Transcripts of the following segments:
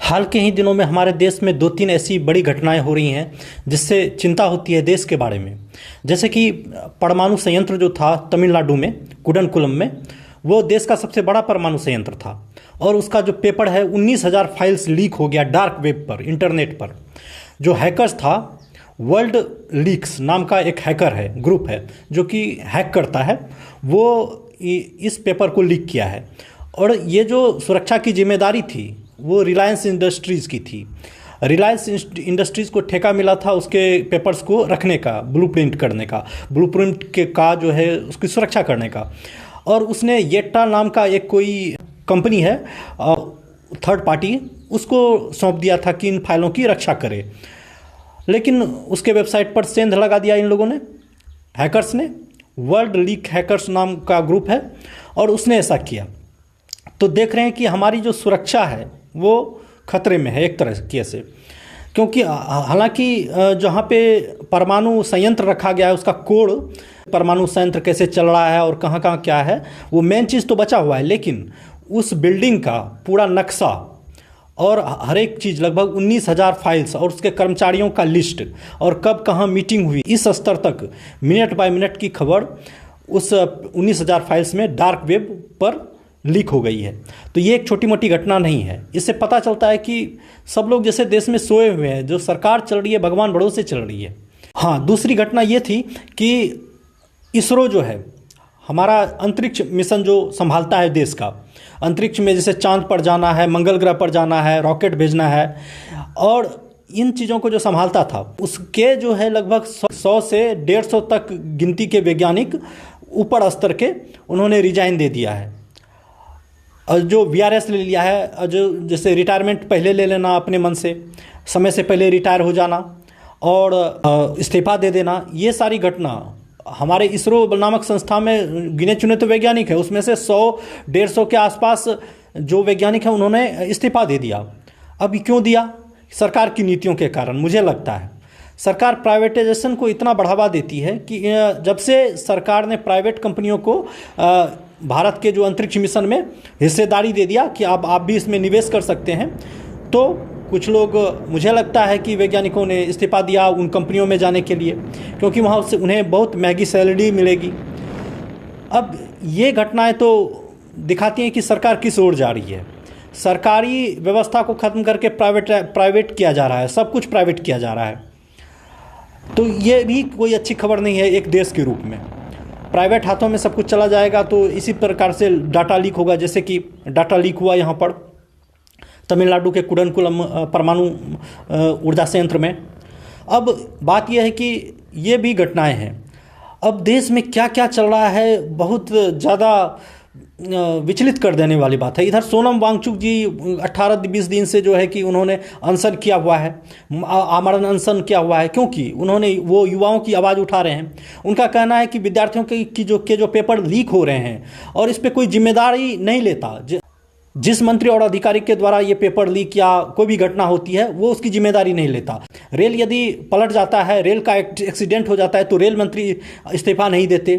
हाल के ही दिनों में हमारे देश में दो तीन ऐसी बड़ी घटनाएं हो रही हैं जिससे चिंता होती है देश के बारे में। जैसे कि परमाणु संयंत्र जो था तमिलनाडु में कुडनकुलम में, वो देश का सबसे बड़ा परमाणु संयंत्र था और उसका जो पेपर है 19,000 फाइल्स लीक हो गया डार्क वेब पर, इंटरनेट पर। जो हैकर्स था, वर्ल्ड लीक्स नाम का एक हैकर है, ग्रुप है जो कि हैक करता है, वो इस पेपर को लीक किया है। और ये जो सुरक्षा की जिम्मेदारी थी वो रिलायंस इंडस्ट्रीज़ की थी। रिलायंस इंडस्ट्रीज़ को ठेका मिला था उसके पेपर्स को रखने का, ब्लूप्रिंट करने का, ब्लूप्रिंट के का जो है उसकी सुरक्षा करने का। और उसने येट्टा नाम का एक कोई कंपनी है थर्ड पार्टी, उसको सौंप दिया था कि इन फाइलों की रक्षा करे। लेकिन उसके वेबसाइट पर सेंध लगा दिया इन लोगों ने, हैकर्स ने। वर्ल्ड लीक हैकर्स नाम का ग्रुप है और उसने ऐसा किया। तो देख रहे हैं कि हमारी जो सुरक्षा है वो खतरे में है एक तरह से, क्योंकि हालांकि जहाँ पे परमाणु संयंत्र रखा गया है उसका कोड, परमाणु संयंत्र कैसे चल रहा है और कहाँ कहाँ क्या है, वो मेन चीज़ तो बचा हुआ है। लेकिन उस बिल्डिंग का पूरा नक्शा और हर एक चीज़, लगभग 19,000 फाइल्स और उसके कर्मचारियों का लिस्ट और कब कहाँ मीटिंग हुई, इस स्तर तक मिनट बाय मिनट की खबर उस 19,000 फाइल्स में डार्क वेब पर लीक हो गई है। तो ये एक छोटी मोटी घटना नहीं है। इससे पता चलता है कि सब लोग जैसे देश में सोए हुए हैं, जो सरकार चल रही है भगवान भरोसे चल रही है। हाँ, दूसरी घटना ये थी कि इसरो जो है हमारा अंतरिक्ष मिशन जो संभालता है देश का, अंतरिक्ष में जैसे चांद पर जाना है, मंगल ग्रह पर जाना है, रॉकेट भेजना है, और इन चीज़ों को जो संभालता था उसके जो है लगभग 100 से 150 तक गिनती के वैज्ञानिक ऊपर स्तर के उन्होंने रिजाइन दे दिया है। और जो VRS ले लिया है, और जो जैसे रिटायरमेंट पहले ले लेना अपने मन से, समय से पहले रिटायर हो जाना और इस्तीफा दे देना, ये सारी घटना हमारे इसरो नामक संस्था में गिने चुने तो वैज्ञानिक है, उसमें से 100-150 के आसपास जो वैज्ञानिक हैं उन्होंने इस्तीफा दे दिया। अब क्यों दिया? सरकार की नीतियों के कारण। मुझे लगता है सरकार प्राइवेटाइजेशन को इतना बढ़ावा देती है कि जब से सरकार ने प्राइवेट कंपनियों को भारत के जो अंतरिक्ष मिशन में हिस्सेदारी दे दिया कि आप भी इसमें निवेश कर सकते हैं, तो कुछ लोग, मुझे लगता है कि वैज्ञानिकों ने इस्तीफा दिया उन कंपनियों में जाने के लिए, क्योंकि वहाँ से उन्हें बहुत महंगी सैलरी मिलेगी। अब ये घटनाएं तो दिखाती हैं कि सरकार किस ओर जा रही है। सरकारी व्यवस्था को ख़त्म करके प्राइवेट किया जा रहा है, सब कुछ प्राइवेट किया जा रहा है। तो ये भी कोई अच्छी खबर नहीं है एक देश के रूप में। प्राइवेट हाथों में सब कुछ चला जाएगा तो इसी प्रकार से डाटा लीक होगा, जैसे कि डाटा लीक हुआ यहाँ पर तमिलनाडु के कुडनकुलम परमाणु ऊर्जा संयंत्र में। अब बात यह है कि ये भी घटनाएं हैं। अब देश में क्या क्या चल रहा है बहुत ज़्यादा विचलित कर देने वाली बात है। इधर सोनम वांगचुक जी 18-20 दिन से जो है कि उन्होंने अनशन किया हुआ है, आमरण अनशन किया हुआ है, क्योंकि उन्होंने वो युवाओं की आवाज़ उठा रहे हैं। उनका कहना है कि विद्यार्थियों के जो पेपर लीक हो रहे हैं और इस पर कोई जिम्मेदारी नहीं लेता। जिस मंत्री और अधिकारी के द्वारा ये पेपर लीक या कोई भी घटना होती है वो उसकी जिम्मेदारी नहीं लेता। रेल यदि पलट जाता है, रेल का एक्सीडेंट हो जाता है तो रेल मंत्री इस्तीफा नहीं देते।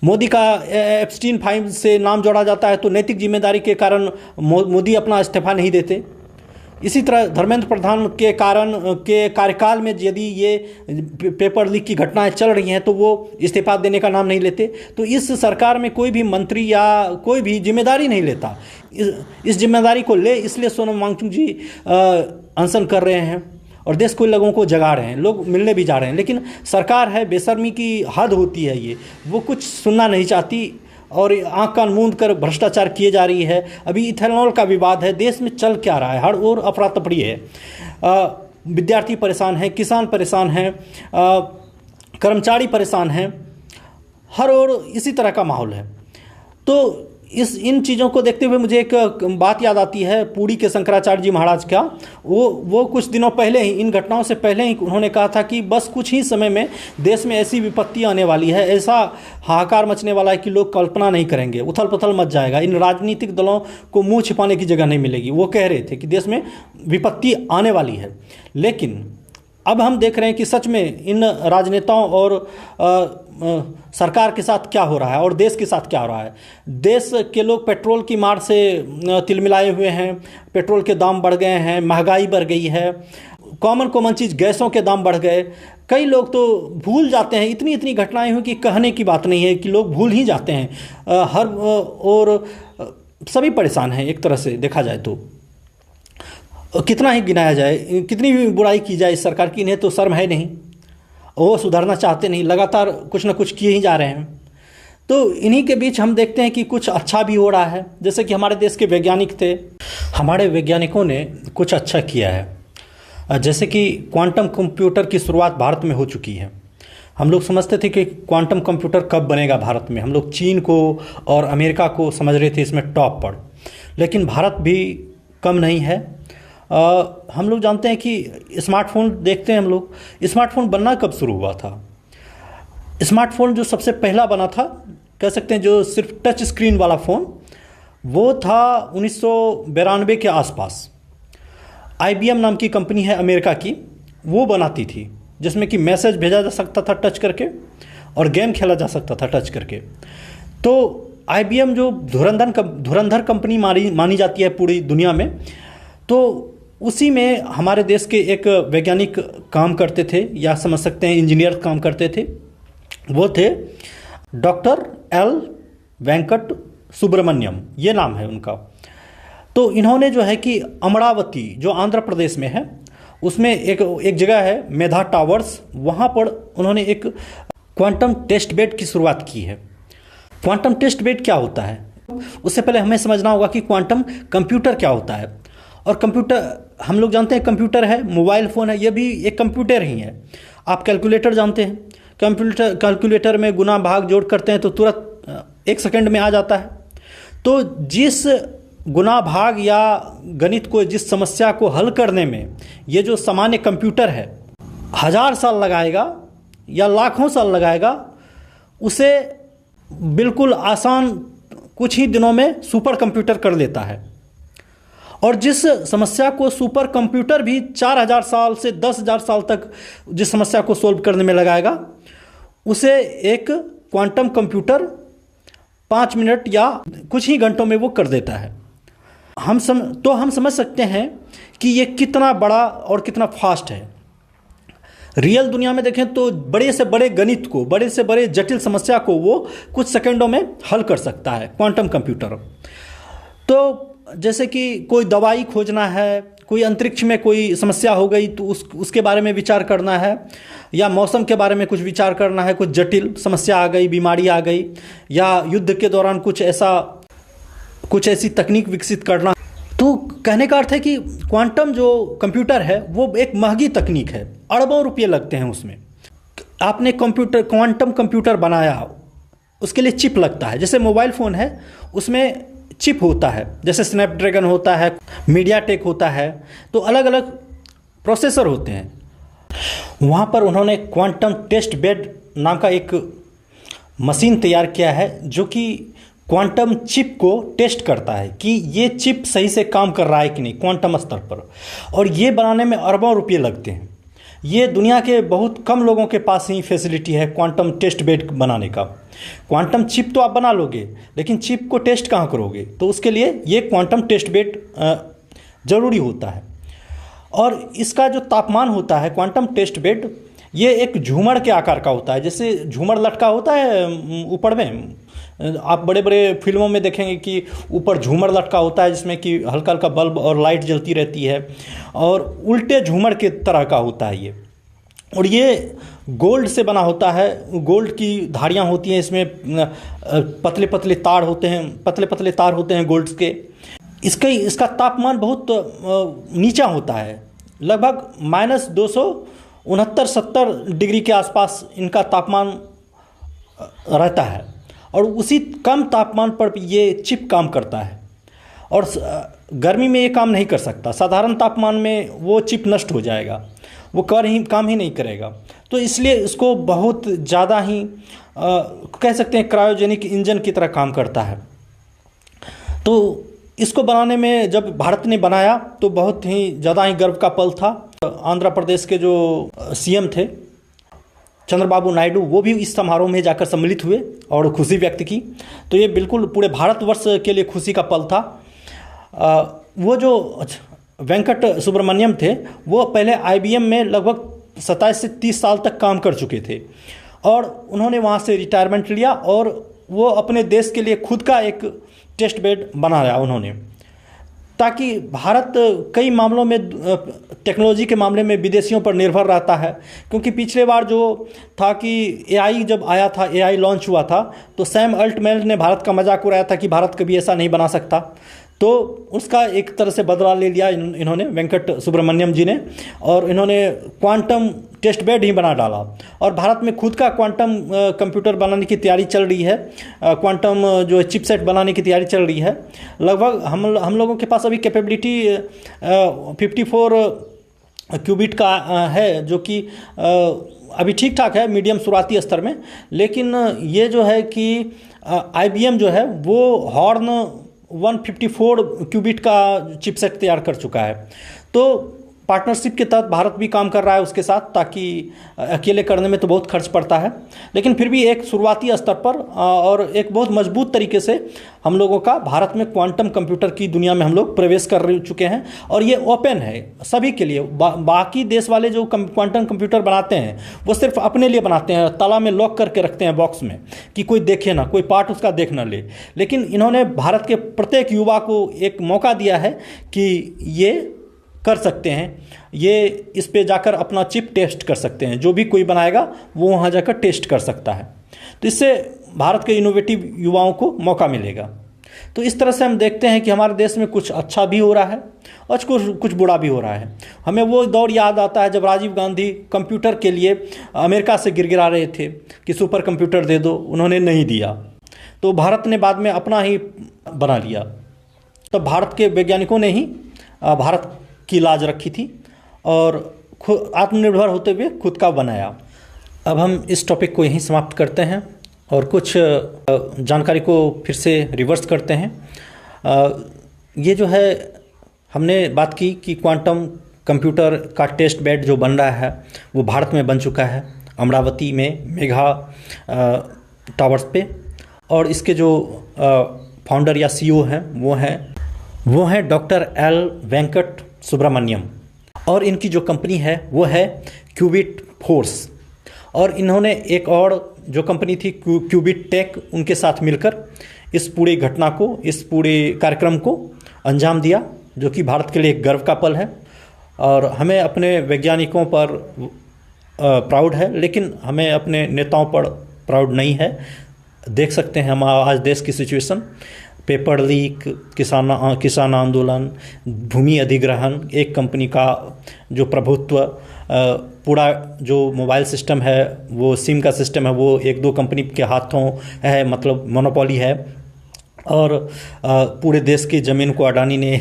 मोदी का एप्स्टीन फाइल से नाम जोड़ा जाता है तो नैतिक जिम्मेदारी के कारण मोदी अपना इस्तीफा नहीं देते। इसी तरह धर्मेंद्र प्रधान के कार्यकाल में यदि ये पेपर लीक की घटनाएं चल रही हैं तो वो इस्तीफा देने का नाम नहीं लेते। तो इस सरकार में कोई भी मंत्री या कोई भी जिम्मेदारी नहीं लेता। इस जिम्मेदारी को ले, इसलिए सोनम वांगचुक जी अनशन कर रहे हैं और देश को लोगों को जगा रहे हैं, लोग मिलने भी जा रहे हैं। लेकिन सरकार है, बेशर्मी की हद होती है ये, वो कुछ सुनना नहीं चाहती और आंख कान मूंद कर भ्रष्टाचार किए जा रही है। अभी इथेनॉल का विवाद है, देश में चल क्या रहा है, हर ओर अफरा तफरी है। विद्यार्थी परेशान हैं, किसान परेशान हैं, कर्मचारी परेशान हैं, हर ओर इसी तरह का माहौल है। तो इन चीज़ों को देखते हुए मुझे एक बात याद आती है पुरी के शंकराचार्य जी महाराज का। वो कुछ दिनों पहले ही, इन घटनाओं से पहले ही उन्होंने कहा था कि बस कुछ ही समय में देश में ऐसी विपत्ति आने वाली है, ऐसा हाहाकार मचने वाला है कि लोग कल्पना नहीं करेंगे, उथल पुथल मच जाएगा, इन राजनीतिक दलों को मुँह छिपाने की जगह नहीं मिलेगी। वो कह रहे थे कि देश में विपत्ति आने वाली है। लेकिन अब हम देख रहे हैं कि सच में इन राजनेताओं और सरकार के साथ क्या हो रहा है और देश के साथ क्या हो रहा है। देश के लोग पेट्रोल की मार से तिलमिलाए हुए हैं, पेट्रोल के दाम बढ़ गए हैं, महंगाई बढ़ गई है, कॉमन चीज़ गैसों के दाम बढ़ गए। कई लोग तो भूल जाते हैं, इतनी इतनी घटनाएं हुई कि कहने की बात नहीं है, कि लोग भूल ही जाते हैं। और सभी परेशान हैं एक तरह से देखा जाए तो। कितना ही गिनाया जाए, कितनी भी बुराई की जाए इस सरकार की, इन्हें तो शर्म है नहीं, वो सुधरना चाहते नहीं, लगातार कुछ ना कुछ किए ही जा रहे हैं। तो इन्हीं के बीच हम देखते हैं कि कुछ अच्छा भी हो रहा है। जैसे कि हमारे देश के वैज्ञानिक थे, हमारे वैज्ञानिकों ने कुछ अच्छा किया है। जैसे कि क्वांटम कंप्यूटर की शुरुआत भारत में हो चुकी है। हम लोग समझते थे कि क्वांटम कंप्यूटर कब बनेगा भारत में, हम लोग चीन को और अमेरिका को समझ रहे थे इसमें टॉप पर, लेकिन भारत भी कम नहीं है। हम लोग जानते हैं कि स्मार्टफोन देखते हैं हम लोग, स्मार्टफोन बनना कब शुरू हुआ था। स्मार्टफोन जो सबसे पहला बना था, कह सकते हैं जो सिर्फ टच स्क्रीन वाला फ़ोन, वो था 1992 के आसपास। IBM नाम की कंपनी है अमेरिका की, वो बनाती थी, जिसमें कि मैसेज भेजा जा सकता था टच करके और गेम खेला जा सकता था टच करके। तो IBM जो धुरंधर कंपनी मानी जाती है पूरी दुनिया में, तो उसी में हमारे देश के एक वैज्ञानिक काम करते थे, या समझ सकते हैं इंजीनियर काम करते थे। वो थे डॉक्टर L वेंकट सुब्रमण्यम, ये नाम है उनका। तो इन्होंने जो है कि अमरावती जो आंध्र प्रदेश में है, उसमें एक जगह है मेधा टावर्स, वहाँ पर उन्होंने एक क्वांटम टेस्ट बेड की शुरुआत की है। क्वांटम टेस्ट बेड क्या होता है, उससे पहले हमें समझना होगा कि क्वांटम कंप्यूटर क्या होता है। और कंप्यूटर, हम लोग जानते हैं कंप्यूटर है, मोबाइल फ़ोन है, ये भी एक कंप्यूटर ही है। आप कैलकुलेटर जानते हैं, कैलकुलेटर में गुना भाग जोड़ करते हैं तो तुरंत 1 सेकंड में आ जाता है। तो जिस गुना भाग या गणित को, जिस समस्या को हल करने में ये जो सामान्य कंप्यूटर है 1000 साल लगाएगा या लाखों साल लगाएगा, उसे बिल्कुल आसान कुछ ही दिनों में सुपर कंप्यूटर कर लेता है। और जिस समस्या को सुपर कंप्यूटर भी 4000 साल से 10,000 साल तक जिस समस्या को सोल्व करने में लगाएगा, उसे एक क्वांटम कंप्यूटर 5 मिनट या कुछ ही घंटों में वो कर देता है। हम समझ सकते हैं कि ये कितना बड़ा और कितना फास्ट है। रियल दुनिया में देखें तो बड़े से बड़े गणित को, बड़े से बड़े जटिल समस्या को वो कुछ सेकंडों में हल कर सकता है क्वांटम कंप्यूटर। तो जैसे कि कोई दवाई खोजना है, कोई अंतरिक्ष में कोई समस्या हो गई तो उसके बारे में विचार करना है, या मौसम के बारे में कुछ विचार करना है, कुछ जटिल समस्या आ गई, बीमारी आ गई, या युद्ध के दौरान कुछ ऐसी तकनीक विकसित करना। तो कहने का अर्थ है कि क्वांटम जो कंप्यूटर है वो एक महंगी तकनीक है, अरबों रुपये लगते हैं उसमें। आपने क्वांटम कंप्यूटर बनाया, उसके लिए चिप लगता है। जैसे मोबाइल फ़ोन है, उसमें चिप होता है, जैसे स्नैपड्रैगन होता है, मीडियाटेक होता है, तो अलग अलग प्रोसेसर होते हैं। वहाँ पर उन्होंने क्वांटम टेस्ट बेड नाम का एक मशीन तैयार किया है, जो कि क्वांटम चिप को टेस्ट करता है कि ये चिप सही से काम कर रहा है कि नहीं क्वांटम स्तर पर। और ये बनाने में अरबों रुपये लगते हैं। ये दुनिया के बहुत कम लोगों के पास ही फैसिलिटी है क्वांटम टेस्ट बेड बनाने का। क्वांटम चिप तो आप बना लोगे, लेकिन चिप को टेस्ट कहाँ करोगे? तो उसके लिए ये क्वांटम टेस्ट बेड ज़रूरी होता है। और इसका जो तापमान होता है क्वांटम टेस्ट बेड, ये एक झूमर के आकार का होता है। जैसे झूमर लटका होता है ऊपर में, आप बड़े बड़े फिल्मों में देखेंगे कि ऊपर झूमर लटका होता है, जिसमें कि हल्का हल्का बल्ब और लाइट जलती रहती है, और उल्टे झूमर के तरह का होता है ये। और ये गोल्ड से बना होता है, गोल्ड की धारियाँ होती हैं इसमें, पतले पतले तार होते हैं गोल्ड के। इसका तापमान बहुत नीचा होता है, लगभग -269-70 डिग्री के आसपास इनका तापमान रहता है। और उसी कम तापमान पर ये चिप काम करता है, और गर्मी में ये काम नहीं कर सकता। साधारण तापमान में वो चिप नष्ट हो जाएगा, वो काम ही नहीं करेगा। तो इसलिए इसको बहुत ज़्यादा ही कह सकते हैं क्रायोजेनिक इंजन की तरह काम करता है। तो इसको बनाने में जब भारत ने बनाया तो बहुत ही ज़्यादा ही गर्व का पल था। आंध्र प्रदेश के जो सीएम थे चंद्रबाबू नायडू, वो भी इस समारोह में जाकर सम्मिलित हुए और खुशी व्यक्त की। तो ये बिल्कुल पूरे भारतवर्ष के लिए खुशी का पल था। वो जो वेंकट सुब्रमण्यम थे, वो पहले आईबीएम में लगभग 27 से 30 साल तक काम कर चुके थे और उन्होंने वहाँ से रिटायरमेंट लिया और वो अपने देश के लिए खुद का एक टेस्ट बेड बनाया उन्होंने, ताकि भारत कई मामलों में टेक्नोलॉजी के मामले में विदेशियों पर निर्भर रहता है। क्योंकि पिछले बार जो था कि एआई जब आया था, एआई लॉन्च हुआ था, तो सैम अल्टमैन ने भारत का मजाक उड़ाया था कि भारत कभी ऐसा नहीं बना सकता। तो उसका एक तरह से बदला ले लिया इन्होंने, वेंकट सुब्रमण्यम जी ने, और इन्होंने क्वांटम टेस्ट बेड ही बना डाला और भारत में खुद का क्वांटम कंप्यूटर बनाने की तैयारी चल रही है, क्वांटम जो चिपसेट बनाने की तैयारी चल रही है। लगभग हम लोगों के पास अभी कैपेबिलिटी 54 क्यूबिट का है, जो कि अभी ठीक ठाक है, मीडियम शुरुआती स्तर में। लेकिन ये जो है कि आईबीएम जो है वो हॉर्न 154 क्यूबिट का चिपसेट तैयार कर चुका है। तो पार्टनरशिप के तहत भारत भी काम कर रहा है उसके साथ, ताकि अकेले करने में तो बहुत खर्च पड़ता है, लेकिन फिर भी एक शुरुआती स्तर पर और एक बहुत मजबूत तरीके से हम लोगों का भारत में क्वांटम कंप्यूटर की दुनिया में हम लोग प्रवेश कर चुके हैं। और ये ओपन है सभी के लिए। बाकी देश वाले जो क्वांटम कंप्यूटर बनाते हैं वो सिर्फ अपने लिए बनाते हैं, ताला में लॉक करके रखते हैं बॉक्स में कि कोई देखे ना, कोई पार्ट उसका देख ना ले। लेकिन इन्होंने भारत के प्रत्येक युवा को एक मौका दिया है कि ये कर सकते हैं, ये इस पे जाकर अपना चिप टेस्ट कर सकते हैं। जो भी कोई बनाएगा वो वहाँ जाकर टेस्ट कर सकता है। तो इससे भारत के इनोवेटिव युवाओं को मौका मिलेगा। तो इस तरह से हम देखते हैं कि हमारे देश में कुछ अच्छा भी हो रहा है और कुछ बुरा भी हो रहा है। हमें वो दौर याद आता है जब राजीव गांधी कंप्यूटर के लिए अमेरिका से गिड़गिड़ा रहे थे कि सुपर कंप्यूटर दे दो, उन्होंने नहीं दिया। तो भारत ने बाद में अपना ही बना लिया। तो भारत के वैज्ञानिकों ने ही भारत की लाज रखी थी और आत्मनिर्भर होते हुए खुद का बनाया। अब हम इस टॉपिक को यहीं समाप्त करते हैं और कुछ जानकारी को फिर से रिवर्स करते हैं। ये जो है हमने बात की कि क्वांटम कंप्यूटर का टेस्ट बेड जो बन रहा है वो भारत में बन चुका है, अमरावती में मेघा टावर्स पे। और इसके जो फाउंडर या सीईओ हैं वो हैं डॉक्टर एल वेंकट सुब्रमण्यम, और इनकी जो कंपनी है वो है क्यूबिट फोर्स। और इन्होंने एक और जो कंपनी थी क्यूबिट टेक, उनके साथ मिलकर इस पूरी घटना को, इस पूरे कार्यक्रम को अंजाम दिया, जो कि भारत के लिए एक गर्व का पल है। और हमें अपने वैज्ञानिकों पर प्राउड है, लेकिन हमें अपने नेताओं पर प्राउड नहीं है। देख सकते हैं हम आज देश की सिचुएशन, पेपर लीक, किसान आंदोलन, भूमि अधिग्रहण, एक कंपनी का जो प्रभुत्व, पूरा जो मोबाइल सिस्टम है, वो सिम का सिस्टम है, वो एक दो कंपनी के हाथों है, मतलब मोनोपोली है। और पूरे देश की ज़मीन को अडानी ने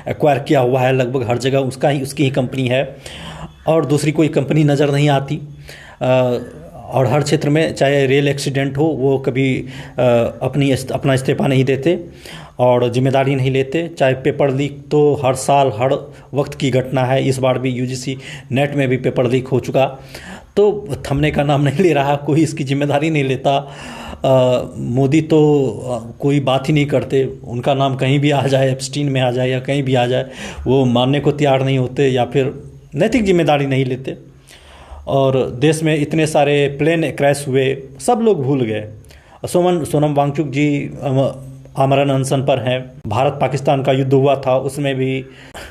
एक्वायर किया हुआ है, लगभग हर जगह उसकी ही कंपनी है और दूसरी कोई कंपनी नज़र नहीं आती। और हर क्षेत्र में चाहे रेल एक्सीडेंट हो, वो कभी अपना इस्तीफा नहीं देते और जिम्मेदारी नहीं लेते। चाहे पेपर लीक तो हर साल हर वक्त की घटना है। इस बार भी यूजीसी नेट में भी पेपर लीक हो चुका, तो थमने का नाम नहीं ले रहा, कोई इसकी जिम्मेदारी नहीं लेता। मोदी तो कोई बात ही नहीं करते, उनका नाम कहीं भी आ जाए, एप्स्टीन में आ जाए या कहीं भी आ जाए, वो मानने को तैयार नहीं होते या फिर नैतिक जिम्मेदारी नहीं लेते। और देश में इतने सारे प्लेन क्रैश हुए, सब लोग भूल गए। सोनम वांगचुक जी आमरण अनशन पर हैं। भारत पाकिस्तान का युद्ध हुआ था, उसमें भी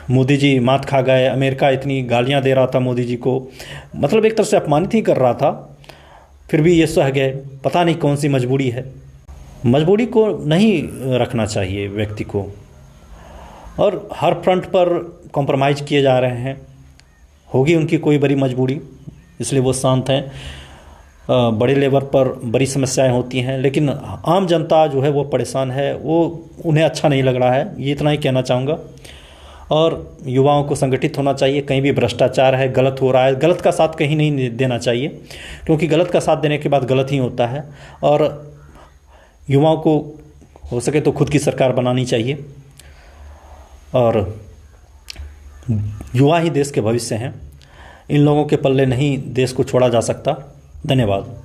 मोदी जी मात खा गए। अमेरिका इतनी गालियां दे रहा था मोदी जी को, मतलब एक तरह से अपमानित ही कर रहा था, फिर भी ये सह गए। पता नहीं कौन सी मजबूरी है। मजबूरी को नहीं रखना चाहिए व्यक्ति को, और हर फ्रंट पर कॉम्प्रोमाइज़ किए जा रहे हैं। होगी उनकी कोई बड़ी मजबूरी, इसलिए वो शांत हैं। बड़े लेवल पर बड़ी समस्याएं होती हैं, लेकिन आम जनता जो है वो परेशान है, वो उन्हें अच्छा नहीं लग रहा है। ये इतना ही कहना चाहूँगा। और युवाओं को संगठित होना चाहिए। कहीं भी भ्रष्टाचार है, गलत हो रहा है, गलत का साथ कहीं नहीं देना चाहिए, क्योंकि गलत का साथ देने के बाद गलत ही होता है। और युवाओं को हो सके तो खुद की सरकार बनानी चाहिए, और युवा ही देश के भविष्य हैं। इन लोगों के पल्ले नहीं देश को छोड़ा जा सकता। धन्यवाद।